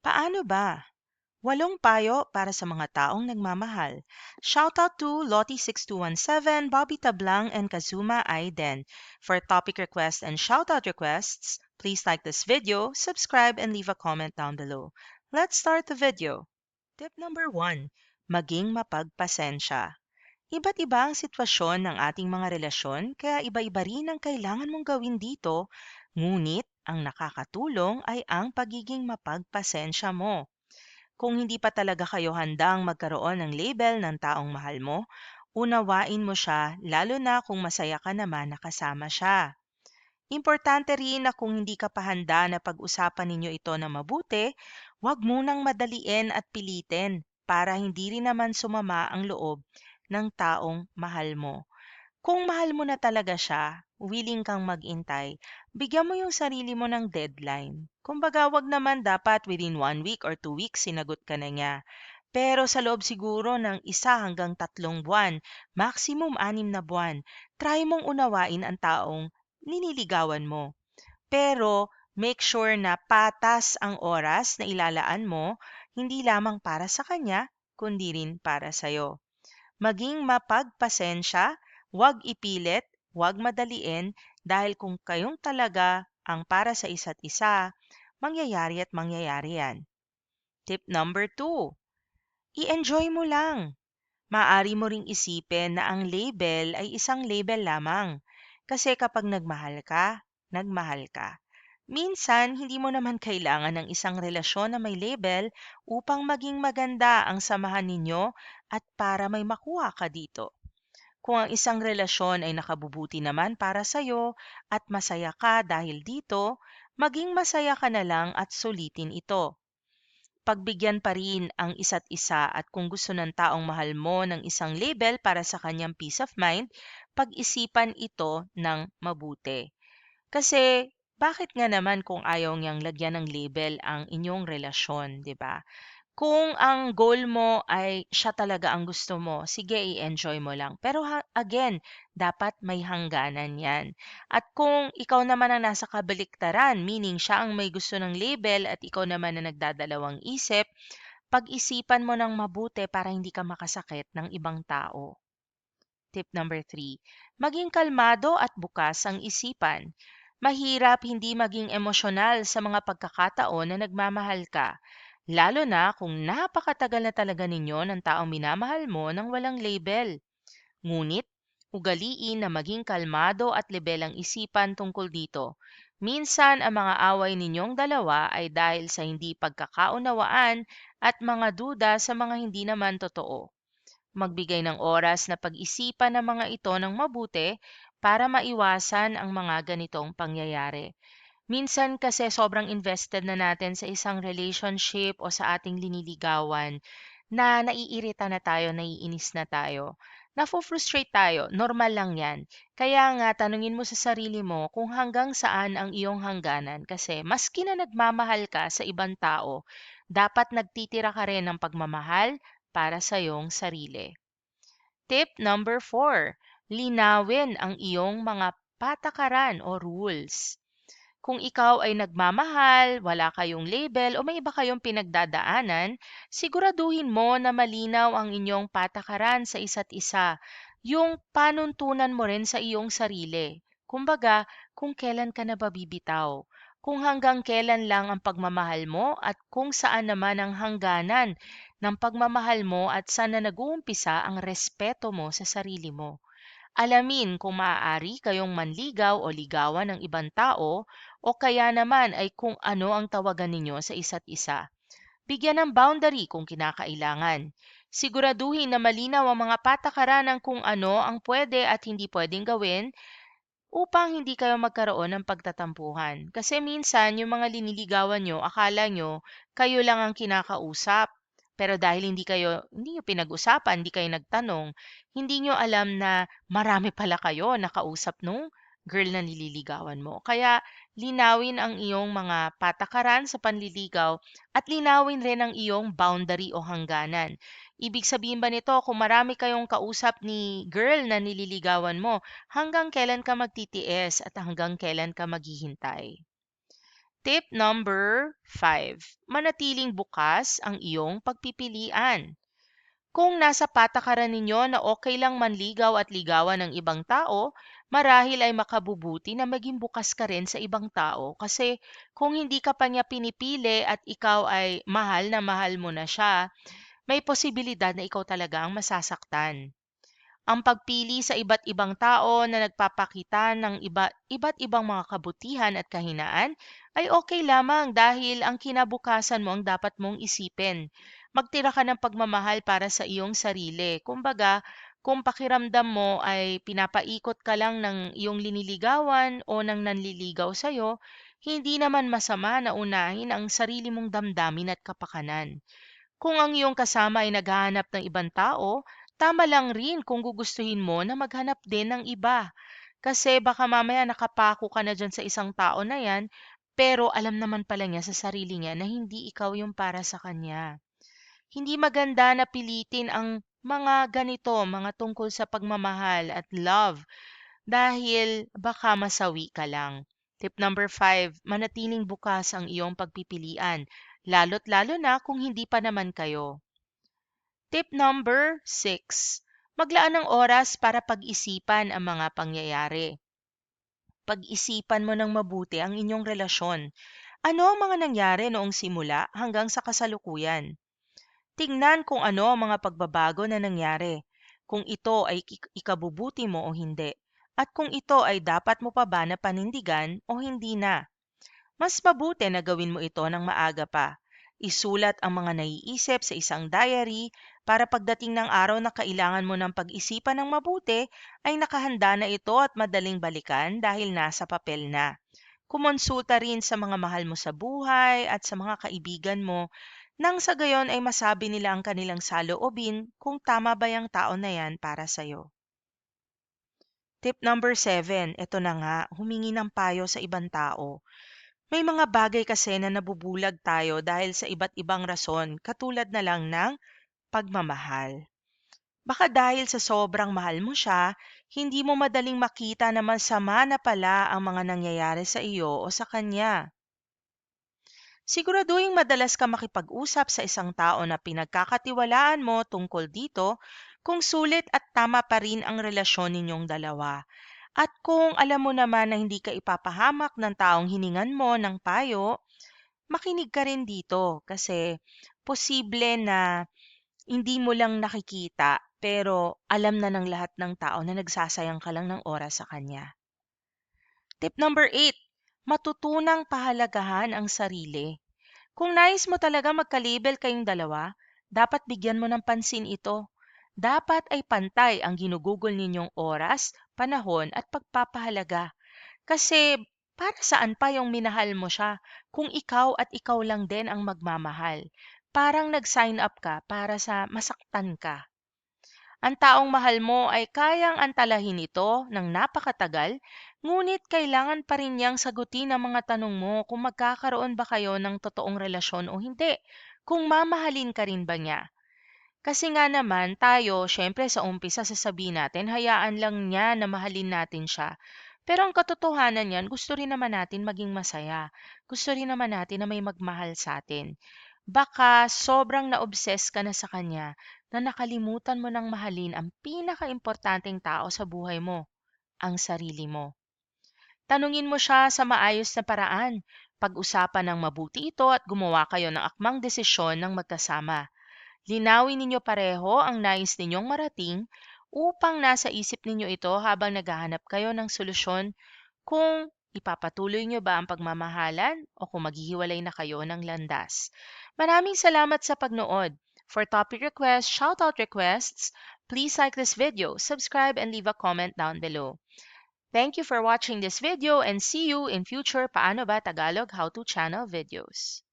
Paano ba? 8 payo para sa mga taong nagmamahal. Shoutout to Lottie6217, Bobby Tablang, and Kazuma Aiden. For topic requests and shoutout requests, please like this video, subscribe, and leave a comment down below. Let's start the video. Tip number 1. Maging mapagpasensya. Iba't iba ang sitwasyon ng ating mga relasyon, kaya iba-iba rin ang kailangan mong gawin dito. Ngunit, ang nakakatulong ay ang pagiging mapagpasensya mo. Kung hindi pa talaga kayo handang magkaroon ng label ng taong mahal mo, unawain mo siya lalo na kung masaya ka naman na kasama siya. Importante rin na kung hindi ka pa handa na pag-usapan ninyo ito na mabuti, huwag munang madaliin at pilitin para hindi rin naman sumama ang loob ng taong mahal mo. Kung mahal mo na talaga siya, willing kang mag-intay, bigyan mo yung sarili mo ng deadline. Kumbaga, wag naman dapat within 1 week or 2 weeks sinagot ka na niya. Pero sa loob siguro ng 1 hanggang 3 buwan, maximum 6 na buwan, try mong unawain ang taong niniligawan mo. Pero make sure na patas ang oras na ilalaan mo, hindi lamang para sa kanya, kundi rin para sa'yo. Maging mapagpasensya, huwag ipilit, huwag madaliin, dahil kung kayong talaga ang para sa isa't isa, mangyayari at mangyayari yan. Tip number 2. I-enjoy mo lang. Maaari mo ring isipin na ang label ay isang label lamang. Kasi kapag nagmahal ka, nagmahal ka. Minsan, hindi mo naman kailangan ng isang relasyon na may label upang maging maganda ang samahan ninyo at para may makuha ka dito. Kung ang isang relasyon ay nakabubuti naman para sa'yo at masaya ka dahil dito, maging masaya ka na lang at sulitin ito. Pagbigyan pa rin ang isa't isa, at kung gusto ng taong mahal mo ng isang label para sa kanyang peace of mind, pag-isipan ito ng mabuti. Kasi bakit nga naman kung ayaw niyang lagyan ng label ang inyong relasyon, 'di ba? Kung ang goal mo ay siya talaga ang gusto mo, sige, i-enjoy mo lang. Pero again, dapat may hangganan yan. At kung ikaw naman ang nasa kabaliktaran, meaning siya ang may gusto ng label at ikaw naman ang nagdadalawang isip, pag-isipan mo ng mabuti para hindi ka makasakit ng ibang tao. Tip number 3. Maging kalmado at bukas ang isipan. Mahirap hindi maging emosyonal sa mga pagkakataon na nagmamahal ka, lalo na kung napakatagal na talaga ninyo ng taong minamahal mo nang walang label. Ngunit, ugaliin na maging kalmado at lebel ang isipan tungkol dito. Minsan, ang mga away ninyong dalawa ay dahil sa hindi pagkakaunawaan at mga duda sa mga hindi naman totoo. Magbigay ng oras na pag-isipan ng mga ito ng mabuti para maiwasan ang mga ganitong pangyayari. Minsan kasi sobrang invested na natin sa isang relationship o sa ating liniligawan na naiirita na tayo, naiinis na tayo. Nafo-frustrate tayo, normal lang yan. Kaya nga, tanungin mo sa sarili mo kung hanggang saan ang iyong hangganan, kasi maski na nagmamahal ka sa ibang tao, dapat nagtitira ka rin ng pagmamahal para sa iyong sarili. Tip number 4. Linawin ang iyong mga patakaran o rules. Kung ikaw ay nagmamahal, wala kayong label o may iba kayong pinagdadaanan, siguraduhin mo na malinaw ang inyong patakaran sa isa't isa. Yung panuntunan mo rin sa iyong sarili. Kumbaga, kung kailan ka na babibitaw, kung hanggang kailan lang ang pagmamahal mo, at kung saan naman ang hangganan ng pagmamahal mo at saan na nag-uumpisa ang respeto mo sa sarili mo. Alamin kung maaari kayong manligaw o ligawan ng ibang tao, o kaya naman ay kung ano ang tawagan ninyo sa isa't isa. Bigyan ng boundary kung kinakailangan. Siguraduhin na malinaw ang mga patakaran ng kung ano ang pwede at hindi pwedeng gawin upang hindi kayo magkaroon ng pagtatampuhan. Kasi minsan, yung mga liniligawan nyo, akala nyo, kayo lang ang kinakausap. Pero dahil hindi nyo pinag-usapan, hindi kayo nagtanong, hindi nyo alam na marami pala kayo nakausap nung girl na nililigawan mo. Kaya linawin ang iyong mga patakaran sa panliligaw at linawin rin ang iyong boundary o hangganan. Ibig sabihin ba nito, kung marami kayong kausap ni girl na nililigawan mo, hanggang kailan ka magtitiis at hanggang kailan ka maghihintay? Tip number 5. Manatiling bukas ang iyong pagpipilian. Kung nasa patakaran ninyo na okay lang manligaw at ligawan ng ibang tao, marahil ay makabubuti na maging bukas ka rin sa ibang tao kasi kung hindi ka pa niya pinipili at ikaw ay mahal na mahal mo na siya, may posibilidad na ikaw talaga ang masasaktan. Ang pagpili sa iba't ibang tao na nagpapakita ng iba't ibang mga kabutihan at kahinaan ay okay lamang dahil ang kinabukasan mo ang dapat mong isipin. Magtira ka ng pagmamahal para sa iyong sarili. Kumbaga, kung pakiramdam mo ay pinapaikot ka lang ng iyong liniligawan o ng nanliligaw sa'yo, hindi naman masama na unahin ang sarili mong damdamin at kapakanan. Kung ang iyong kasama ay naghahanap ng ibang tao, tama lang rin kung gugustuhin mo na maghanap din ng iba. Kasi baka mamaya nakapako ka na dyan sa isang tao na yan, pero alam naman pala niya sa sarili niya na hindi ikaw yung para sa kanya. Hindi maganda na pilitin ang mga ganito, mga tungkol sa pagmamahal at love dahil baka masawi ka lang. Tip number 5, manatiling bukas ang iyong pagpipilian, lalo't lalo na kung hindi pa naman kayo. Tip number 6, maglaan ng oras para pag-isipan ang mga pangyayari. Pag-isipan mo ng mabuti ang inyong relasyon. Ano ang mga nangyari noong simula hanggang sa kasalukuyan? Tingnan kung ano ang mga pagbabago na nangyari, kung ito ay ikabubuti mo o hindi, at kung ito ay dapat mo pa ba na panindigan o hindi na. Mas mabuti na gawin mo ito ng maaga pa. Isulat ang mga naiisip sa isang diary para pagdating ng araw na kailangan mo ng pag-isipan ng mabuti ay nakahanda na ito at madaling balikan dahil nasa papel na. Kumonsulta rin sa mga mahal mo sa buhay at sa mga kaibigan mo nang sa gayon ay masabi nila ang kanilang saloobin kung tama ba yung tao na yan para sa'yo. Tip number 7, ito na nga, humingi ng payo sa ibang tao. May mga bagay kasi na nabubulag tayo dahil sa iba't ibang rason, katulad na lang ng pagmamahal. Baka dahil sa sobrang mahal mo siya, hindi mo madaling makita na masama na pala ang mga nangyayari sa iyo o sa kanya. Siguraduhin madalas ka makipag-usap sa isang tao na pinagkakatiwalaan mo tungkol dito kung sulit at tama pa rin ang relasyon ninyong dalawa. At kung alam mo naman na hindi ka ipapahamak ng taong hiningan mo ng payo, makinig ka rin dito kasi posible na hindi mo lang nakikita pero alam na ng lahat ng tao na nagsasayang ka lang ng oras sa kanya. Tip number 8, matutunang pahalagahan ang sarili. Kung nais mo talaga magka-label kayong dalawa, dapat bigyan mo ng pansin ito. Dapat ay pantay ang ginugugol ninyong oras, panahon at pagpapahalaga. Kasi para saan pa yung minahal mo siya kung ikaw at ikaw lang din ang magmamahal? Parang nag-sign up ka para sa masaktan ka. Ang taong mahal mo ay kayang antalahin ito ng napakatagal, ngunit kailangan pa rin niyang sagutin ang mga tanong mo kung magkakaroon ba kayo ng totoong relasyon o hindi, kung mamahalin ka rin ba niya. Kasi nga naman tayo, syempre sa umpisa sasabihin natin, hayaan lang niya na mahalin natin siya. Pero ang katotohanan niyan, gusto rin naman natin maging masaya. Gusto rin naman natin na may magmahal sa atin. Baka sobrang na-obsess ka na sa kanya na nakalimutan mo ng mahalin ang pinakaimportanteng tao sa buhay mo, ang sarili mo. Tanungin mo siya sa maayos na paraan. Pag-usapan ng mabuti ito at gumawa kayo ng akmang desisyon ng magkasama. Linawin ninyo pareho ang nais ninyong marating upang nasa isip ninyo ito habang naghahanap kayo ng solusyon kung ipapatuloy nyo ba ang pagmamahalan o kung maghihiwalay na kayo ng landas. Maraming salamat sa pagnood. For topic requests, shoutout requests, please like this video, subscribe, and leave a comment down below. Thank you for watching this video and see you in future Paano Ba Tagalog How to Channel videos.